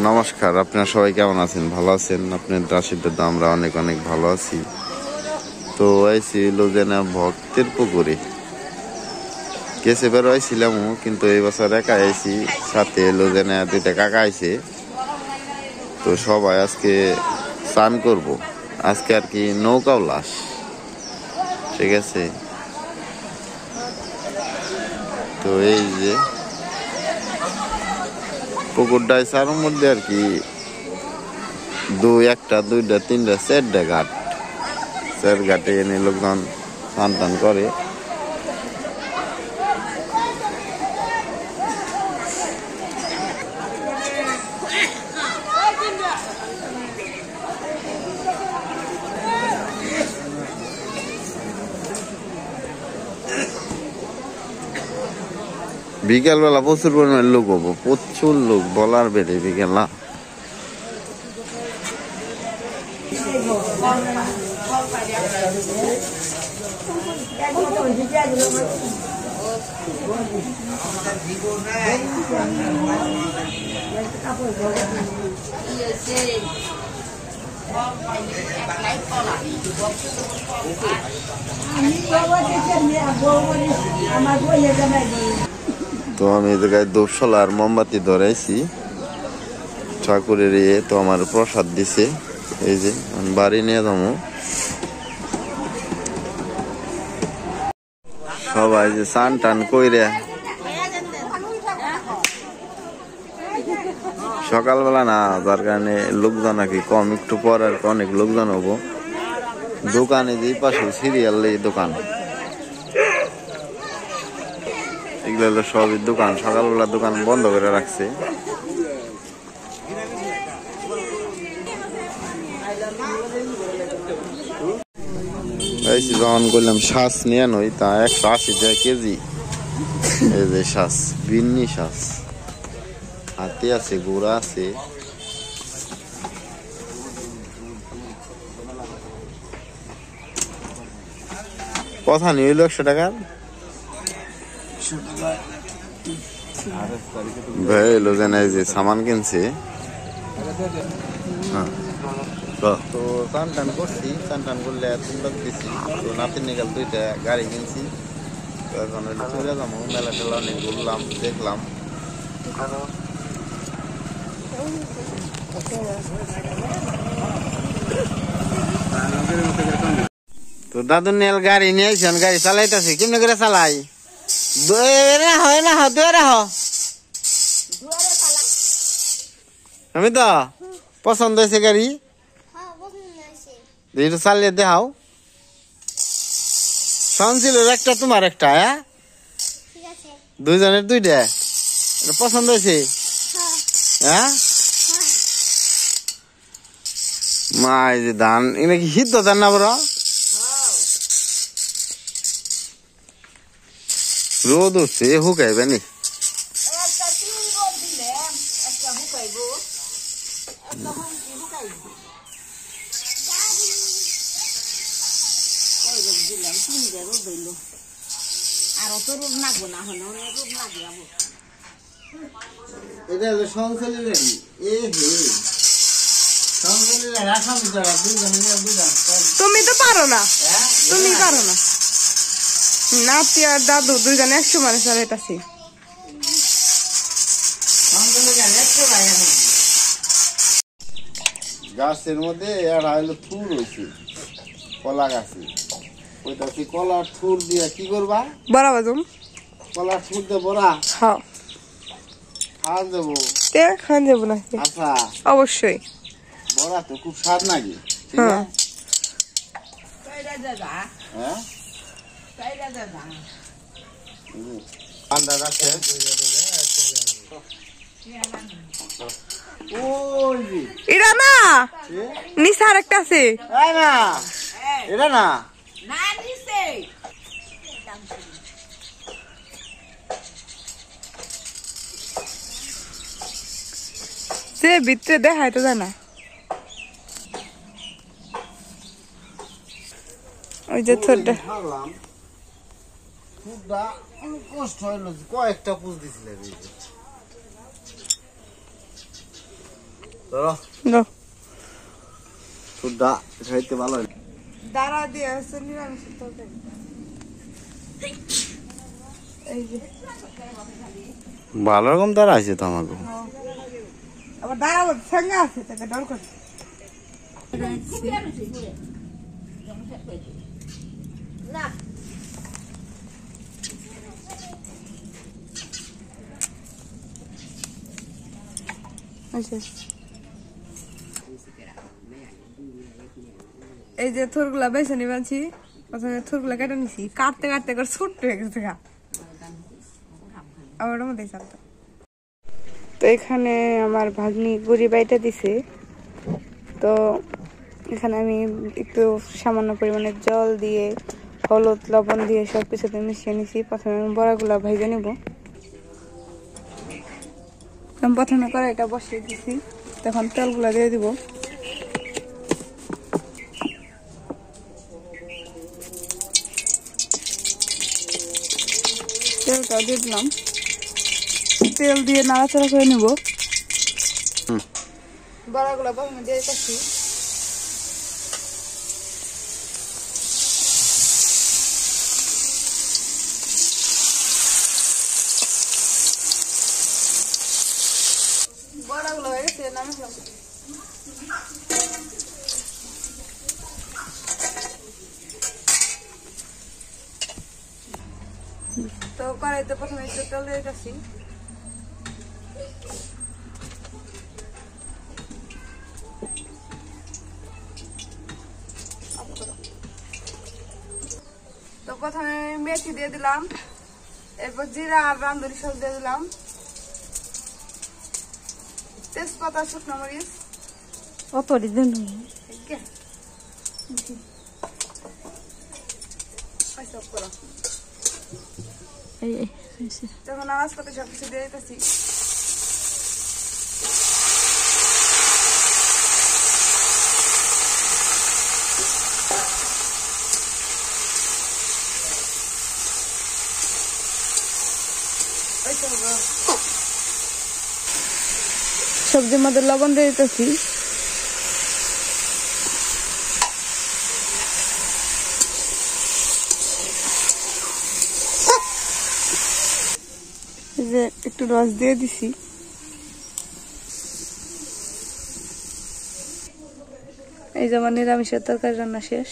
নমস্কার, আপনারা সবাই কেমন আছেন? ভালো আছেন? আপনাদের আশীর্বাদে আমরা অনেক অনেক ভালো আছি। তো আইসি লোজেনা ভক্তের পুকুরে গেছে বের হয়েছিলাম, কিন্তু এই বছর একা আইসি, সাথে লোজেনা দুইটা কাকা আইছে। তো সবাই আজকে স্নান করব, আজকে আর কি নৌকা উল্লাস, ঠিক আছে। তো এই যে পুকুরটায় চারোর মধ্যে আর কি একটা দুইটা তিনটা চারটা ঘাট, চার ঘাটে এনে লোকজন স্নান টান করে। বিকেলবেলা প্রচুর পরিমাণে লোক হবো, প্রচুর লোক বলার বেড়ে বিকেলা। তো আমি এই জায়গায় ধূপশলা আর মোমবাতি ধরাইছি ঠাকুরের ইয়ে। তো আমার প্রসাদ দিছে, এই যে বাড়ি নিয়ে যাবো। সবাই যে স্নান টান কইরে সকালবেলা না, যার কারণে লোকজন আর কি কম, একটু পর আর অনেক লোকজন হবো। দোকানে যে পাশে সিরিয়াল দোকান, এগুলো হলো সবই দোকান। সকালবেলা দোকান বন্ধ করে রাখছে। যখন করলাম শ্বাস নিয়ে নই, তা 180 টাকা কেজি। এই যে শ্বাস, বিন্নি শ্বাস, হাতে আছে, গোড়া আছে। কথা নিয়ে হইলো 100 টাকার ভাই। এলো যেন এই যে সামান কিনছে। তো চান টান করছি, চান টান করলে তুন্দক দিছি। তো নাতির নিকাল দুইটা গাড়ি কিনছি। তো এখন চলে যাবো, মেলা টেলা অনেক ঘুরলাম, দেখলাম। তো দাদু নেল গাড়ি নিয়ে আইসেন, গাড়ি চালাইতেছি। কেমনি করে চালাই? আমি তো পছন্দ হয়েছে গাড়ি, একটু চালিয়ে দেখাও। শুনছিল একটা তোমার একটা, হ্যাঁ দুইজনের দুইটা পছন্দ হয়েছে, হ্যাঁ। মা এই যে ধান এনে কি সিদ্ধ ধান না বড়? রোদ উঠছে, শুকাইবে নি? এটা হলো সংসারের তুমি তো পারো না, তুমি পারো না। নাতি আর দাদু দুইজনে 100 মানুষ চালাইতাছি। গাছের মধ্যে এরা হলো থুর হয়েছে, কলা গাছে। ওইটা কি কলার থুর দিয়ে কি করবা? বড়া বাজুম। কলার থুর দিয়ে বড়া হ্যাঁ খাওয়া দেবো। খান যাবো না? আচ্ছা অবশ্যই। বড়া তো খুব স্বাদ নাকি? হ্যাঁ হ্যাঁ ঠান্ডা রাখে। এটা না, নিচে আর একটা আছে। না এটা না, যে ভিতরে দেখায় তো জানা। ওই যে ছোটটা কষ্ট হইল, কয়েকটা পুষ দিছিল। দাও সুদা খাইতে ভালো দাঁড়া দিয়ে আছে নিরামিষ তরকারি এই যে ভালো রকম দাঁড়া আছে তো আমাকে আবার দাঁড়া সঙ্গে আছে তাকে ডর করে না আচ্ছা এই যে থুরগুলা বেছে নিবাছি প্রথমে থুরগুলা কেটে নিছি কাটতে কাটতে করে ছোট্ট হয়ে গেছে গা আমার মধ্যেই চালতো তো এখানে আমার ভাগ্নি গুড়ি বাইটা দিছে তো এখানে আমি একটু সামান্য পরিমাণে জল দিয়ে হলুদ লবণ দিয়ে সব কিছুতে মিশিয়ে নিছি প্রথমে আমি বড়াগুলা ভেজে নিব প্রথমে কড়াইটা বসিয়ে দিছি তখন তেলগুলা দিয়ে দিব তেলটা দিয়ে দিলাম তেল দিয়ে নাড়াচাড়া করে নেব বড়াগুলা প্রথমে দিয়ে দিচ্ছি বড়াগুলো হয়ে গেছে নামিয়ে তো কড়াইতে প্রথমে একটু তেল দিয়ে দিচ্ছি তো প্রথমে মেথি দিয়ে দিলাম এরপর জিরা আর রাঁধুনি সব দিয়ে দিলাম তেজপাতা শুকনো মরিচ কত দিন তখন আওয়াজ করতে সবকিছু দিয়ে দিতেছি সবজির মধ্যে লবণ দিয়ে দিতেছি যে একটু রস দিয়ে দিছি এই যেমন নিরামিষের তরকারি রান্না শেষ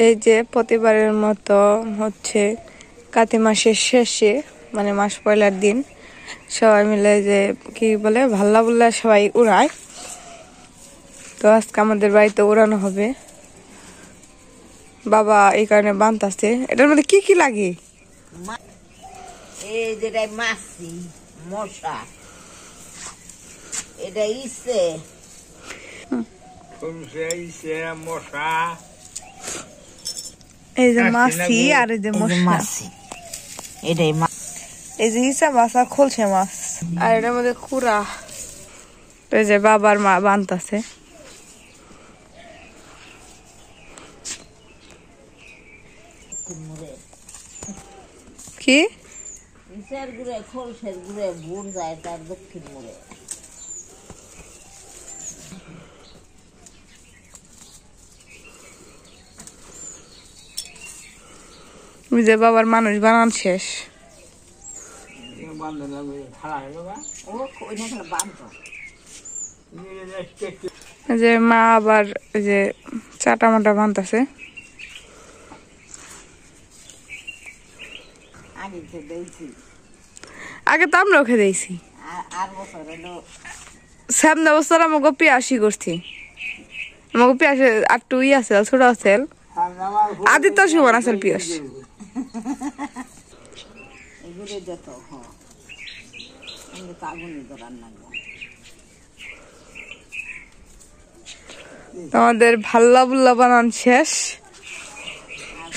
এই যে প্রতিবারের মতো হচ্ছে কাতি মাসের শেষে মানে মাস পয়লার দিন সবাই মিলে যে কি বলে ভাল্লা বুল্লা সবাই উড়ায় তো আজকে আমাদের বাড়িতে উড়ানো হবে বাবা এই কারণে বানতাছে এটার মধ্যে কি কি লাগে এই যেটা মাছি মশা এটা ইসে মশা এই যে মাছি আর এই যে মাছি এটাই এই যে হিসা মাছ আর খোলছে মাছ আর এটার মধ্যে কুড়া এই যে বাবার মা বানতাছে কি ইসের গুড়ে খোলসের গুড়ে ভুল যায় তার দক্ষিণ মোড়ে যে বাবার মানুষ বানান শেষ যে মা আবার যে চাটা মাটা বানতাছে আগে তো আমরা ওকে দিয়েছি সামনে বছর আমাকে পিয়াসি করছি আমাকে পিয়াসি আর টু ই আছে ছোট আছে আদিত্য সুমন আছে পিয়াস আমাদের ভাল্লা বুল্লা বানান শেষ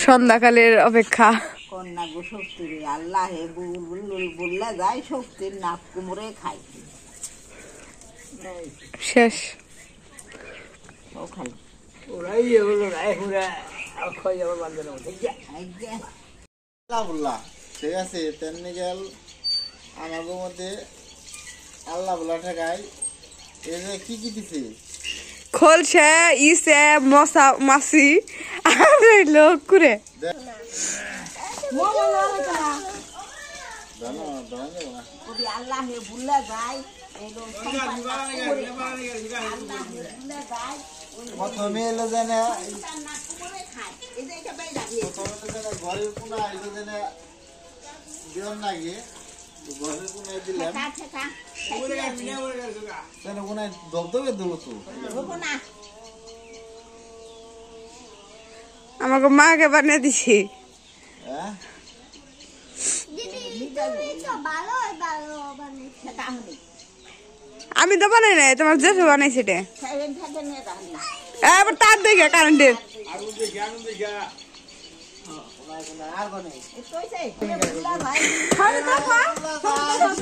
সন্ধ্যাকালের অপেক্ষা কন্যা গো শক্তির আল্লাহ বললে যায় শক্তির নাক কুমড়ে খাই শেষ ও খাই ওরাই এগুলো রায় হুরা খাই যাবার বান্ধব ঠিক আছে তেমনি গেল আমাদের মধ্যে আল্লাহ বলা ঠেকাই এই যে কি দিছে খোলসে ইসে মশা মাছি আর হইলো কুরে যদি আল্লাহে ভুলে যায় এলো সম্পদ নাশ করে আল্লাহে ভুলে যায় প্রথমে এলো যেন নাশ করে খায় এই যে এটা বেই রাখি প্রথমে যেন ঘরের কোনা এলো যেন দিন লাগে ঘরের কোনায় দিলাম ঠেকা যেন কোনায় দবদবে দেবো তো হবো না আমাকে মাকে বানিয়ে দিছি হ্যাঁ ঠেকা হলে আমি তো বানাই নাই তোমার জেঠু বানাইছে এটা সেভেন থেকে নিয়ে যাবি এবার তার দেখে কারেন্টের আর বনে কইছে ভুলা ভাই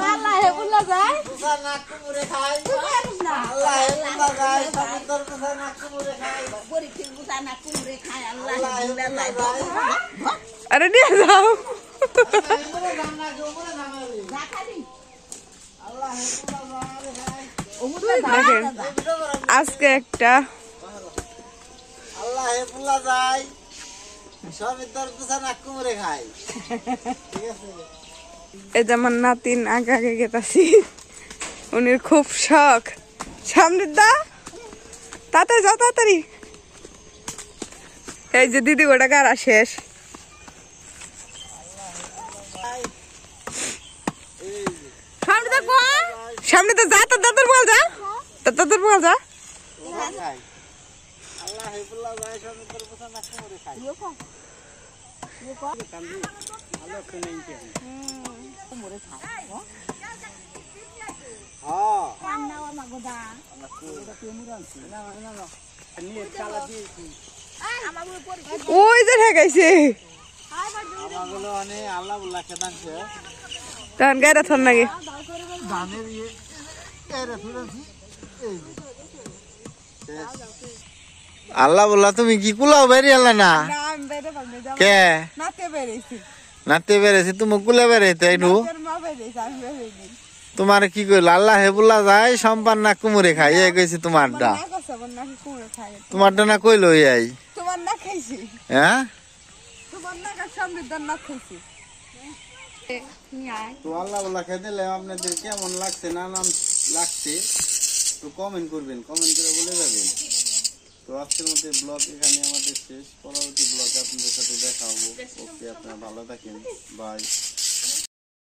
আল্লাহে ভুলে যায় কুসা নাক কুমুরে খাই না আল্লাহে ভুলা যায় সমুদ্র কুসা নাক কুমুরে খাই বড়ি ঠিক বুঝা না কুমড়ে খায় আল্লাহে আল্লাহে ভুলে ভুলা যায় যায় আরে নিয়ে যাও কুমুরে রান্না কুমুরে রান্না যা খাবি আল্লাহে ভুলা যায় খাই ওমুদে দেখেন যা আজকে একটা আল্লাহে ভুলা যায় সমুদ্র কুসা নাক কুমুরে খাই ঠিক আছে এই যে আমার নাতিন আগে আগে গেতাছি উনির খুব শখ সামনে দা তাড়াতাড়ি যাও তাড়াতাড়ি এই যে দিদি গোটা গাড়া শেষ সামনে দেখবো সামনে তো যা তোর দাদুর বল যা তোর দাদুর বল যা খাই আল্লাহে ভুলা যায় সমুদ্র কুসা নাক কুমুরে খাই ওই যে ঠেকাইছে আমাগুলো অনেক আল্লাহ বলা খেদানছে তখন গাড়া থন লাগে ধানের ইয়ে আল্লাহ বললা তুমি কি কুলাও বেরিয়ে এলা না কে নাতে বেড়েছি তুমি কুলে বেড়াইতে একটু তোমার কি কইল আল্লাহ হেবুল্লা যায় সম্পান না কুমুরে খাই এই কইছি তোমারটা তোমারটা না কইলো এই তোমার না খাইছি হ্যাঁ তোমার না সমৃদ্ধ না খাইছি তো আল্লাহ বলা খেয়ে দিলে আপনাদের কেমন লাগছে না নাম লাগছে তো কমেন্ট করবেন কমেন্ট করে বলে যাবেন তো আজকের মধ্যে ব্লগ এখানে আমাদের শেষ পরবর্তী ব্লগে আপনাদের সাথে দেখা হবো ওকে আপনারা ভালো থাকেন বাই